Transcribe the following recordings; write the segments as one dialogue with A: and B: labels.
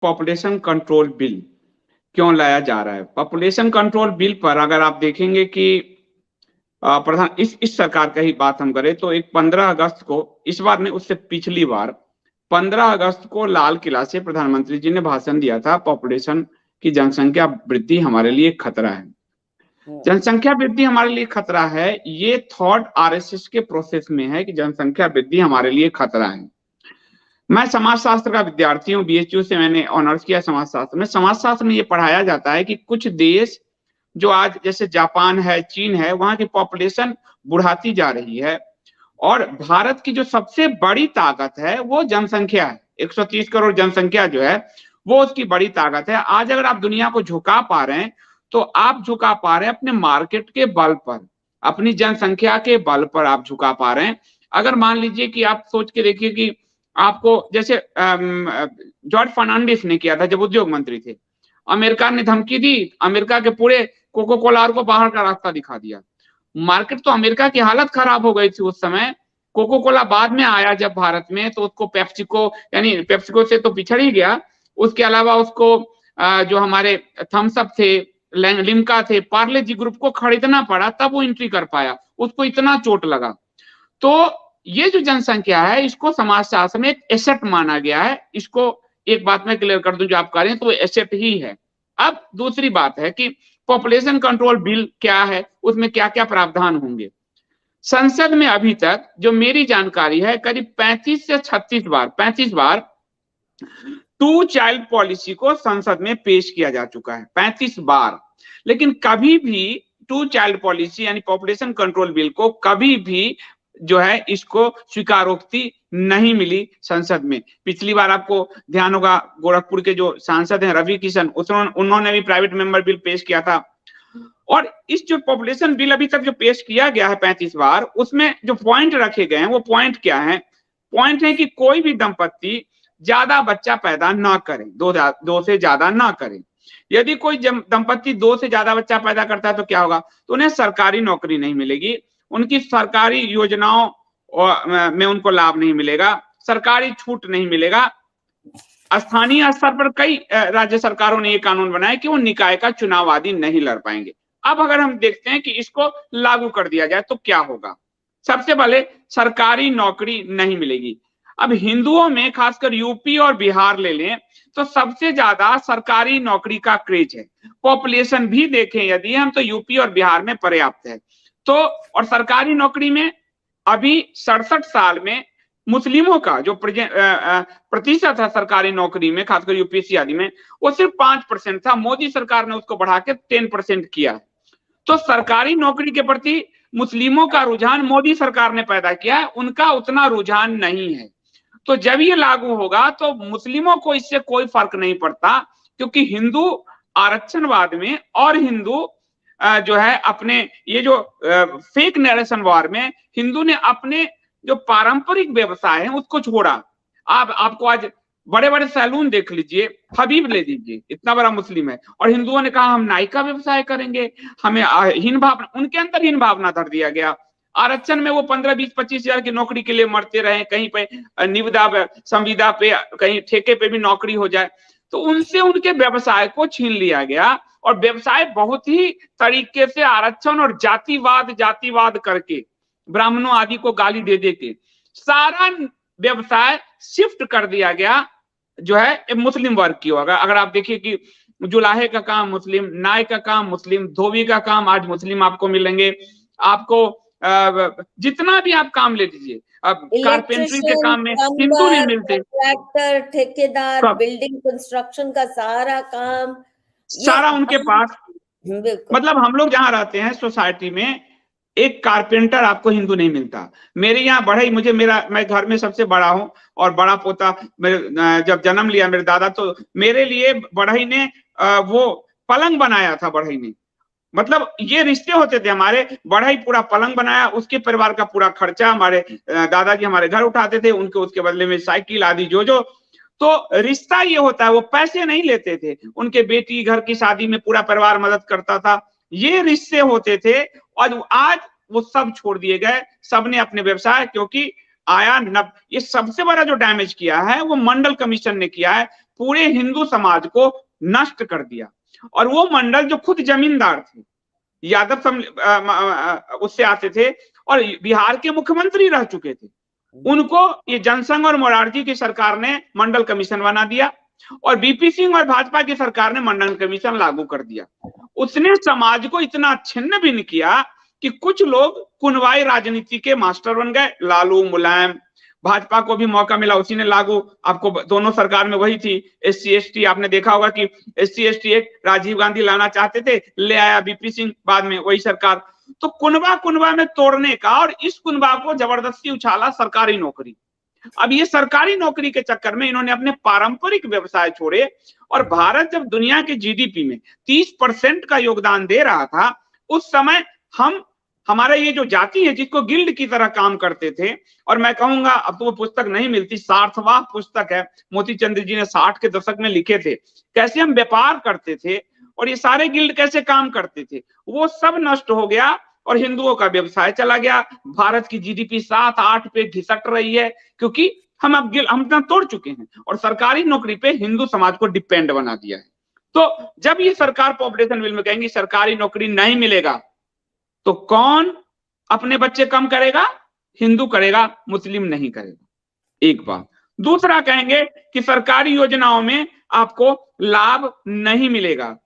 A: Population control bill क्यों लाया जा रहा है। पॉपुलेशन कंट्रोल बिल पर अगर आप देखेंगे कि प्रधान इस सरकार का ही बात हम करें तो एक 15 अगस्त को, इस बार नहीं उससे पिछली बार 15 अगस्त को लाल किला से प्रधानमंत्री जी ने भाषण दिया था, पॉपुलेशन की जनसंख्या वृद्धि हमारे लिए खतरा है। जनसंख्या वृद्धि हमारे लिए खतरा है, ये थॉट आरएसएस के प्रोसेस में है कि जनसंख्या वृद्धि हमारे लिए खतरा है। मैं समाजशास्त्र का विद्यार्थी हूँ, बीएचयू से मैंने ऑनर्स किया समाजशास्त्र में। समाजशास्त्र में ये पढ़ाया जाता है कि कुछ देश जो आज जैसे जापान है, चीन है, वहां की पॉपुलेशन बुढ़ाती जा रही है और भारत की जो सबसे बड़ी ताकत है वो जनसंख्या है। 130 करोड़ जनसंख्या जो है वो उसकी बड़ी ताकत है। आज अगर आप दुनिया को झुका पा रहे हैं तो आप झुका पा रहे हैं अपने मार्केट के बल पर, अपनी जनसंख्या के बल पर आप झुका पा रहे हैं। अगर मान लीजिए कि आप सोच के देखिए कि आपको जैसे जॉर्ज फर्नांडिस ने किया था जब उद्योग मंत्री थे, अमेरिका ने धमकी दी, अमेरिका के पूरे कोको कोला को बाहर का रास्ता दिखा दिया। मार्केट तो अमेरिका की हालत खराब हो गई थी उस समय। कोको कोला बाद में आया जब भारत में तो उसको पेप्सिको, यानी पेप्सिको से तो पिछड़ ही गया, उसके अलावा उसको जो हमारे थम्स अप थे, लिम्का थे, पार्ले जी ग्रुप को खरीदना पड़ा, तब वो एंट्री कर पाया। उसको इतना चोट लगा। तो ये जो जनसंख्या है इसको समाजशास्त्र में एक एसेट माना गया है। इसको एक बात मैं क्लियर कर दूं, जो आप कह रहे हैं तो एसेट ही है। अब दूसरी बात है कि पॉपुलेशन कंट्रोल बिल क्या है, उसमें क्या क्या प्रावधान होंगे। संसद में अभी तक जो मेरी जानकारी है करीब 35 से 35 बार टू चाइल्ड पॉलिसी को संसद में पेश किया जा चुका है, 35 बार। लेकिन कभी भी टू चाइल्ड पॉलिसी यानी पॉपुलेशन कंट्रोल बिल को कभी भी जो है इसको स्वीकारोक्ति नहीं मिली संसद में। पिछली बार आपको ध्यान होगा गोरखपुर के जो सांसद हैं रवि किशन, उन्होंने भी प्राइवेट मेंबर बिल पेश किया था। और इस जो पॉपुलेशन बिल अभी तक जो पेश किया गया है 35 बार, उसमें जो पॉइंट रखे गए हैं वो पॉइंट क्या है? पॉइंट है कि कोई भी दंपत्ति ज्यादा बच्चा पैदा ना करें, दो से ज्यादा ना करें। यदि कोई दंपत्ति 2 से ज्यादा बच्चा पैदा करता है तो क्या होगा? तो उन्हें सरकारी नौकरी नहीं मिलेगी, उनकी सरकारी योजनाओं में उनको लाभ नहीं मिलेगा, सरकारी छूट नहीं मिलेगा। स्थानीय स्तर पर कई राज्य सरकारों ने ये कानून बनाया कि वो निकाय का चुनाव आदि नहीं लड़ पाएंगे। अब अगर हम देखते हैं कि इसको लागू कर दिया जाए तो क्या होगा। सबसे पहले सरकारी नौकरी नहीं मिलेगी। अब हिंदुओं में खासकर यूपी और बिहार ले लें तो सबसे ज्यादा सरकारी नौकरी का क्रेज है। पॉपुलेशन भी देखें यदि हम तो यूपी और बिहार में पर्याप्त है। तो और सरकारी नौकरी में अभी 67 साल में मुस्लिमों का जो प्रतिशत है सरकारी नौकरी में खासकर यूपीएससी आदि में वो सिर्फ 5% था। मोदी सरकार ने उसको बढ़ा के 10% किया। तो सरकारी नौकरी के प्रति मुस्लिमों का रुझान मोदी सरकार ने पैदा किया है, उनका उतना रुझान नहीं है। तो जब ये लागू होगा तो मुस्लिमों को इससे कोई फर्क नहीं पड़ता, क्योंकि हिंदू आरक्षणवाद में और हिंदू जो है अपने ये जो फेक नरेशन वार में हिंदू ने अपने जो पारंपरिक व्यवसाय है उसको छोड़ा। आपको आज बड़े बड़े सैलून देख लीजिए, हबीब ले लीजिए, इतना बड़ा मुस्लिम है और हिंदुओं ने कहा हम नाई का व्यवसाय करेंगे, हमें हीन भावना, उनके अंदर हीन भावना धर दिया गया। आरक्षण में वो 15, 20, 25 हजार की नौकरी के लिए मरते रहे, कहीं पे निविदा संविदा पे, कहीं ठेके पे भी नौकरी हो जाए। तो उनसे उनके व्यवसाय को छीन लिया गया और व्यवसाय बहुत ही तरीके से आरक्षण और जातिवाद करके ब्राह्मणों आदि को गाली दे दे के सारा व्यवसाय शिफ्ट कर दिया गया जो है मुस्लिम वर्ग की होगा। अगर आप देखिए कि जुलाहे का काम मुस्लिम, नाई का काम मुस्लिम, धोबी का काम आज मुस्लिम आपको मिलेंगे। आपको जितना भी आप काम ले लीजिए, अब कारपेंटरी के काम में हिंदू नहीं मिलते,
B: ट्रैक्टर, ठेकेदार, बिल्डिंग कंस्ट्रक्शन का सारा काम
A: सारा उनके पास। मतलब हम लोग जहां रहते हैं सोसाइटी में एक कारपेंटर आपको हिंदू नहीं मिलता। मेरे यहाँ बढ़ई, मैं घर में सबसे बड़ा हूं और बड़ा पोता जब जन्म लिया मेरे दादा, तो मेरे लिए बढ़ई ने वो पलंग बनाया था। बढ़ई ने, मतलब ये रिश्ते होते थे हमारे। बढ़ई पूरा पलंग बनाया, उसके परिवार का पूरा खर्चा हमारे दादाजी हमारे घर उठाते थे, उनके उसके बदले में साइकिल आदि जो। तो रिश्ता ये होता है, वो पैसे नहीं लेते थे। उनके बेटी घर की शादी में पूरा परिवार मदद करता था, ये रिश्ते होते थे। और आज वो सब छोड़ दिए गए, सबने अपने व्यवसाय, क्योंकि ये सबसे बड़ा जो डैमेज किया है वो मंडल कमीशन ने किया है। पूरे हिंदू समाज को नष्ट कर दिया। और वो मंडल जो खुद जमींदार थे, यादव उससे आते थे और बिहार के मुख्यमंत्री रह चुके थे, उनको ये जनसंघ और मोरारजी की सरकार ने मंडल कमीशन बना दिया और बीपी सिंह और भाजपा की सरकार ने मंडल कमीशन लागू कर दिया। उसने समाज को इतना छिन्न भिन्न किया कि कुछ लोग कुनवाई राजनीति के मास्टर बन गए, लालू, मुलायम। भाजपा को भी मौका मिला, उसी ने लागू, आपको दोनों सरकार में वही थी। SC ST आपने देखा होगा कि SC ST एक राजीव गांधी लाना चाहते थे, ले आया बीपी सिंह, बाद में वही सरकार। तो कुनबा में तोड़ने का, और इस कुनबा को जबरदस्ती उछाला सरकारी नौकरी। अब ये सरकारी नौकरी के चक्कर में इन्होंने अपने पारंपरिक व्यवसाय छोड़े। और भारत जब दुनिया के GDP में 30% का योगदान दे रहा था, उस समय हमारा ये जो जाति है, जिसको गिल्ड की तरह काम करते थे, और मैं कहूंगा अब तो वो पुस्तक नहीं मिलती, सार्थवाह पुस्तक है, मोती चंद्र जी ने 60 के दशक में लिखे थे, कैसे हम व्यापार करते थे और ये सारे गिल्ड कैसे काम करते थे, वो सब नष्ट हो गया और हिंदुओं का व्यवसाय चला गया। भारत की GDP 7-8 पे घिसट रही है, क्योंकि हम अपना तोड़ चुके हैं और सरकारी नौकरी पे हिंदू समाज को डिपेंड बना दिया है। तो जब ये सरकार पॉपुलेशन बिल में कहेंगी सरकारी नौकरी नहीं मिलेगा, तो कौन अपने बच्चे कम करेगा? हिंदू करेगा, मुस्लिम नहीं करेगा, एक बात। दूसरा कहेंगे कि सरकारी योजनाओं में आपको लाभ नहीं मिलेगा।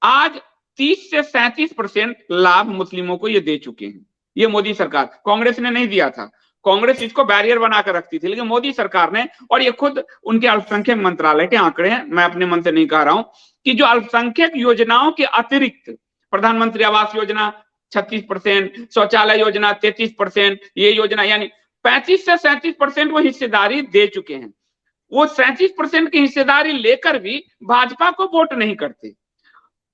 A: आज 30 से 37% लाभ मुस्लिमों को ये दे चुके हैं, ये मोदी सरकार। कांग्रेस ने नहीं दिया था, कांग्रेस इसको बैरियर बनाकर रखती थी, लेकिन मोदी सरकार ने, और ये खुद उनके अल्पसंख्यक मंत्रालय के आंकड़े हैं, मैं अपने मन से नहीं कह रहा हूं, कि जो अल्पसंख्यक योजनाओं के अतिरिक्त प्रधानमंत्री आवास योजना 36%, शौचालय योजना 33%, ये योजना, यानी 35 से 37% वो हिस्सेदारी दे चुके हैं। वो 37% की हिस्सेदारी लेकर भी भाजपा को वोट नहीं करते।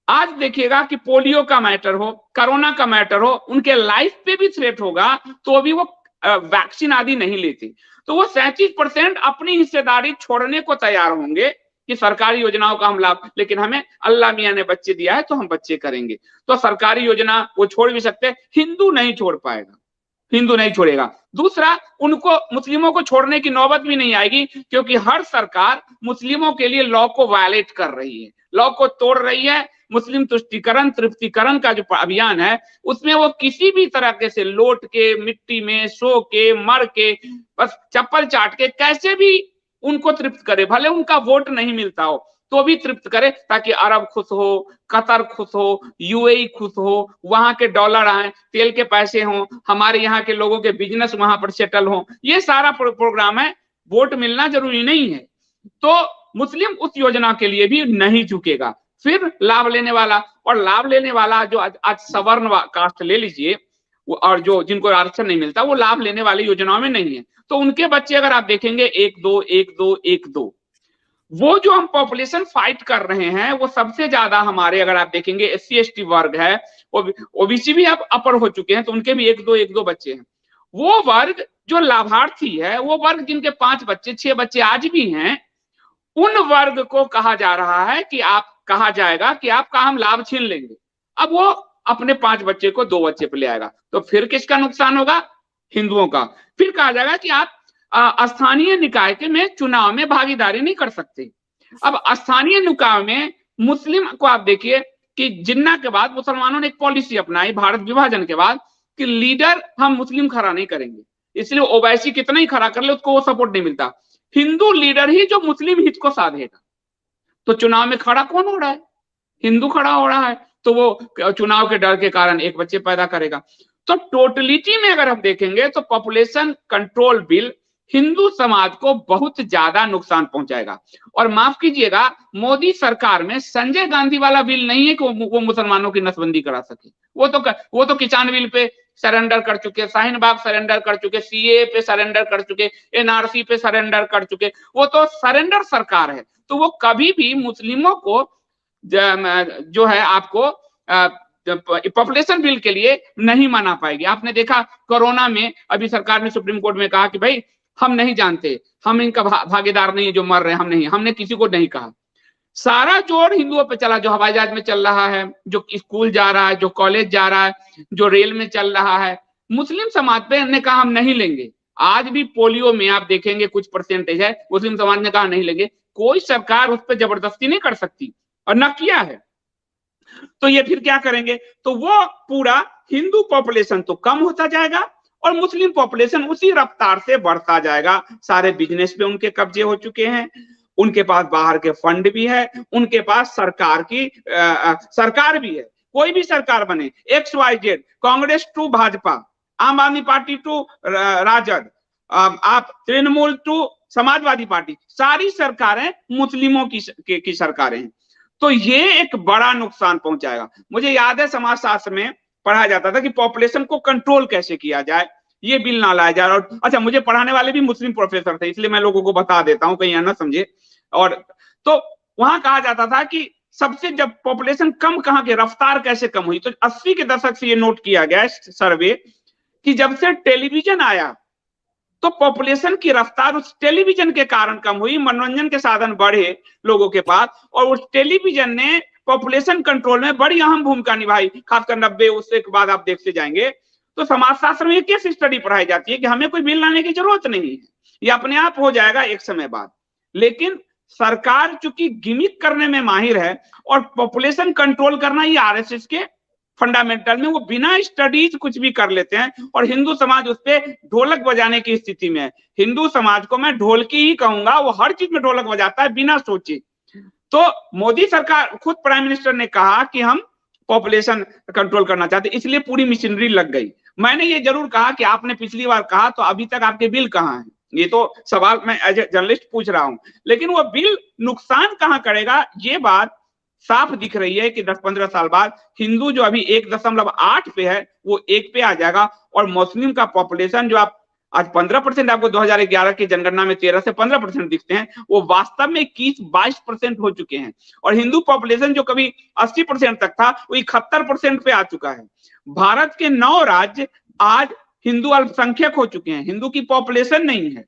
A: आज देखिएगा कि पोलियो का मैटर हो, कोरोना का मैटर हो, उनके लाइफ पे भी थ्रेट होगा, तो भी वो वैक्सीन आदि नहीं लेते। तो वो 37% अपनी हिस्सेदारी छोड़ने को तैयार होंगे कि सरकारी योजनाओं का हम लाभ, लेकिन हमें अल्लाह मियां ने बच्चे दिया है तो हम बच्चे करेंगे। तो सरकारी योजना वो छोड़ भी सकते हैं, हिंदू नहीं छोड़ पाएगा, हिंदू नहीं छोड़ेगा। दूसरा, उनको मुस्लिमों को छोड़ने की नौबत भी नहीं आएगी, क्योंकि हर सरकार मुस्लिमों के लिए लॉ को वायलेट कर रही है, लॉ को तोड़ रही है। मुस्लिम तुष्टीकरण, तृप्तिकरण का जो अभियान है, उसमें वो किसी भी तरह से लौट के, मिट्टी में सो के, मर के, बस चप्पल चाट के, कैसे भी उनको तृप्त करे, भले उनका वोट नहीं मिलता हो तो भी तृप्त करे, ताकि अरब खुश हो, कतर खुश हो, UAE खुश हो, वहां के डॉलर आए, तेल के पैसे हों, हमारे यहाँ के लोगों के बिजनेस वहां पर सेटल हो। ये सारा प्रोग्राम है। वोट मिलना जरूरी नहीं है, तो मुस्लिम उस योजना के लिए भी नहीं झुकेगा। फिर लाभ लेने वाला, और लाभ लेने वाला जो आज सवर्ण कास्ट ले लीजिए, और जो जिनको आरक्षण नहीं मिलता, वो लाभ लेने वाली योजनाओं में नहीं है। तो उनके बच्चे अगर आप देखेंगे 1-2 1-2 1-2, वो जो हम पॉपुलेशन फाइट कर रहे हैं, वो सबसे ज्यादा हमारे, अगर आप देखेंगे SC ST वर्ग है, OBC भी अब अपर हो चुके हैं, तो उनके भी 1-2 1-2 बच्चे हैं। वो वर्ग जो लाभार्थी है, वो वर्ग जिनके 5 बच्चे 6 बच्चे आज भी हैं, उन वर्ग को कहा जा रहा है कि कहा जाएगा कि आपका हम लाभ छीन लेंगे। अब वो अपने 5 बच्चे को 2 बच्चे पे ले आएगा, तो फिर किसका नुकसान होगा? हिंदुओं का। फिर कहा जाएगा कि आप स्थानीय निकाय के में चुनाव में भागीदारी नहीं कर सकते। अब स्थानीय निकाय में मुस्लिम को आप देखिए कि जिन्ना के बाद मुसलमानों ने एक पॉलिसी अपनाई भारत विभाजन के बाद, कि लीडर हम मुस्लिम खड़ा नहीं करेंगे, इसलिए ओवैसी कितना ही खड़ा कर ले उसको वो सपोर्ट नहीं मिलता। हिंदू लीडर ही जो मुस्लिम हित को साधेगा। तो चुनाव में खड़ा कौन हो रहा है? हिंदू खड़ा हो रहा है, तो वो चुनाव के डर के कारण एक बच्चे पैदा करेगा। तो टोटलिटी में अगर हम देखेंगे तो पॉपुलेशन कंट्रोल बिल हिंदू समाज को बहुत ज्यादा नुकसान पहुंचाएगा। और माफ कीजिएगा, मोदी सरकार में संजय गांधी वाला बिल नहीं है कि वो मुसलमानों की नसबंदी करा सके। वो तो किसान बिल पे सरेंडर कर चुके, शाहीन बाग सरेंडर कर चुके, CAA पे सरेंडर कर चुके, NRC पे सरेंडर कर चुके। वो तो सरेंडर सरकार है, तो वो कभी भी मुस्लिमों को जो है आपको पॉपुलेशन बिल के लिए नहीं माना पाएगी। आपने देखा कोरोना में अभी सरकार ने सुप्रीम कोर्ट में कहा कि भाई हम नहीं जानते, हम इनका भागीदार नहीं है जो मर रहे हैं, हमने किसी को नहीं कहा। सारा जोर हिंदुओं पे चला, जो हवाई जहाज में चल रहा है, जो स्कूल जा रहा है, जो कॉलेज जा रहा है, जो रेल में चल रहा है, मुस्लिम समाज पे ने कहा हम नहीं लेंगे। आज भी पोलियो में आप देखेंगे कुछ परसेंटेज है, मुस्लिम समाज ने कहा नहीं लेंगे। कोई सरकार उस पर जबरदस्ती नहीं कर सकती और न किया है। तो ये फिर क्या करेंगे, तो वो पूरा हिंदू पॉपुलेशन तो कम होता जाएगा और मुस्लिम पॉपुलेशन उसी रफ्तार से बढ़ता जाएगा। सारे बिजनेस पे उनके कब्जे हो चुके हैं, उनके पास बाहर के फंड भी है, उनके पास सरकार भी है। कोई भी सरकार बने, XYZ, कांग्रेस टू भाजपा, आम आदमी पार्टी टू राजद, आप तृणमूल टू समाजवादी पार्टी, सारी सरकारें मुस्लिमों की सरकारें हैं। तो ये एक बड़ा नुकसान पहुंचाएगा। मुझे याद है समाजशास्त्र में पढ़ाया जाता था कि पॉपुलेशन को कंट्रोल कैसे किया जाए, ये बिल ना लाया जाए। और अच्छा, मुझे पढ़ाने वाले भी मुस्लिम प्रोफेसर थे, इसलिए मैं लोगों को बता देता हूं कहीं ना समझे। और तो वहां कहा जाता था कि सबसे जब पॉपुलेशन कम कहां की रफ्तार कैसे कम हुई, तो 80 के दशक से ये नोट किया गया सर्वे कि जब से टेलीविजन आया तो पॉपुलेशन की रफ्तार उस टेलीविजन के कारण कम हुई, मनोरंजन के साधन बढ़े लोगों के पास, और उस टेलीविजन ने पॉपुलेशन कंट्रोल में बड़ी अहम भूमिका निभाई, खासकर 90 उससे के बाद आप देखते जाएंगे। तो समाजशास्त्र में केस स्टडी पढ़ाई जाती है कि हमें कोई बिल लाने की जरूरत नहीं है, ये अपने आप हो जाएगा एक समय बाद। लेकिन सरकार चूंकि गिमिक करने में माहिर है और पॉपुलेशन कंट्रोल करना ही आरएसएस के फंडामेंटल में, वो बिना स्टडीज कुछ भी कर लेते हैं और हिंदू समाज उस पर ढोलक बजाने की स्थिति में है। हिंदू समाज को मैं ढोलकी ही कहूंगा, वो हर चीज में ढोलक बजाता है बिना सोचे। तो मोदी सरकार, खुद प्राइम मिनिस्टर ने कहा कि हम पॉपुलेशन कंट्रोल करना चाहते, इसलिए पूरी मशीनरी लग गई। मैंने ये जरूर कहा कि आपने पिछली बार कहा तो अभी तक आपके बिल कहाँ हैं, ये तो सवाल मैं एज ए जर्नलिस्ट पूछ रहा हूं। लेकिन वो बिल नुकसान कहां करेगा, ये बात साफ दिख रही है कि 10-15 साल बाद हिंदू जो अभी 1.8 पे है वो 1 पे आ जाएगा, और मुस्लिम का पॉपुलेशन जो आप आज 15% आपको 2011 की जनगणना में 13 से 15% दिखते हैं, वो वास्तव में 21-22% हो चुके हैं। और हिंदू पॉपुलेशन जो कभी 80% तक था वो 71% पे आ चुका है। भारत के 9 राज्य आज हिंदू अल्पसंख्यक हो चुके हैं, हिंदू की पॉपुलेशन नहीं है।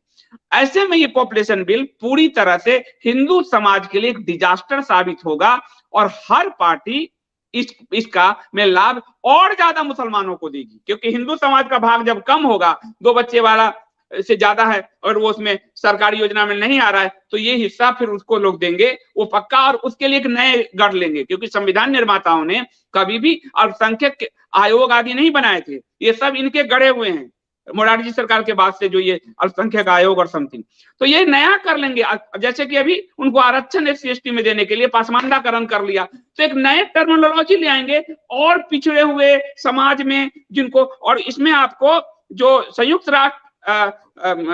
A: ऐसे में ये पॉपुलेशन बिल पूरी तरह से हिंदू समाज के लिए एक डिजास्टर साबित होगा, और हर पार्टी इसका में लाभ और ज्यादा मुसलमानों को देगी, क्योंकि हिंदू समाज का भाग जब कम होगा, 2 बच्चे वाला से ज्यादा है और वो उसमें सरकारी योजना में नहीं आ रहा है, तो ये हिस्सा फिर उसको लोग देंगे, वो पक्का। और उसके लिए एक नए गढ़ लेंगे, क्योंकि संविधान निर्माताओं ने कभी भी अल्पसंख्यक आयोग आदि नहीं बनाए थे, ये सब इनके गढ़े हुए हैं मोरारजी सरकार के बाद से, जो ये अल्पसंख्यक आयोग और समथिंग, तो ये नया कर लेंगे। जैसे कि अभी उनको आरक्षण SC/ST में देने के लिए पासमानदाकरण कर लिया, तो एक नए टर्मिनोलॉजी ले आएंगे और पिछड़े हुए समाज में जिनको, और इसमें आपको जो संयुक्त राष्ट्र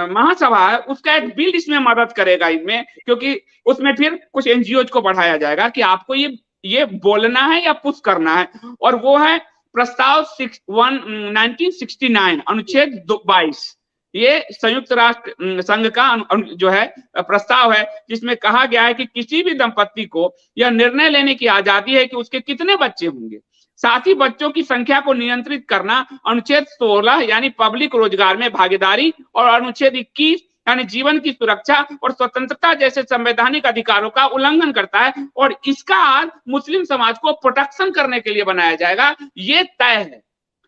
A: महासभा है उसका एक बिल इसमें मदद करेगा इनमें, क्योंकि उसमें फिर कुछ NGOs को बढ़ाया जाएगा कि आपको ये बोलना है या पुश करना है, और वो है प्रस्ताव 1969 अनुच्छेद 22। ये संयुक्त राष्ट्र संघ का जो है प्रस्ताव है, जिसमें कहा गया है कि किसी भी दंपत्ति को यह निर्णय लेने की आजादी है कि उसके कितने बच्चे होंगे। साथ ही बच्चों की संख्या को नियंत्रित करना अनुच्छेद 16 यानी पब्लिक रोजगार में भागीदारी, और अनुच्छेद 21 यानी जीवन की सुरक्षा और स्वतंत्रता जैसे संवैधानिक अधिकारों का उल्लंघन करता है, और इसका मुस्लिम समाज को प्रोटेक्शन करने के लिए बनाया जाएगा, ये तय है।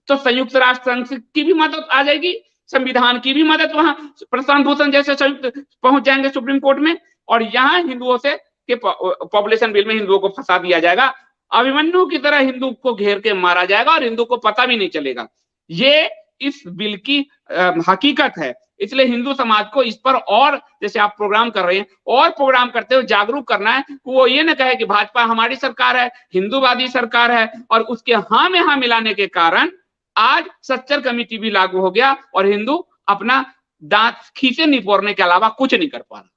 A: तो संयुक्त राष्ट्र संघ की भी मदद आ जाएगी, संविधान की भी मदद, वहां प्रशांत भूषण जैसे संयुक्त पहुंच जाएंगे सुप्रीम कोर्ट में, और यहाँ हिंदुओं से के पॉपुलेशन बिल में हिंदुओं को फंसा दिया जाएगा, अभिमन्यु की तरह हिंदू को घेर के मारा जाएगा और हिंदू को पता भी नहीं चलेगा। ये इस बिल की हकीकत है। इसलिए हिंदू समाज को इस पर, और जैसे आप प्रोग्राम कर रहे हैं, और प्रोग्राम करते हुए जागरूक करना है, वो ये न कहे कि भाजपा हमारी सरकार है, हिंदूवादी सरकार है, और उसके हाँ में हाँ मिलाने के कारण आज सच्चर कमेटी भी लागू हो गया और हिंदू अपना दांत खींचे निपोरने के अलावा कुछ नहीं कर पा रहा।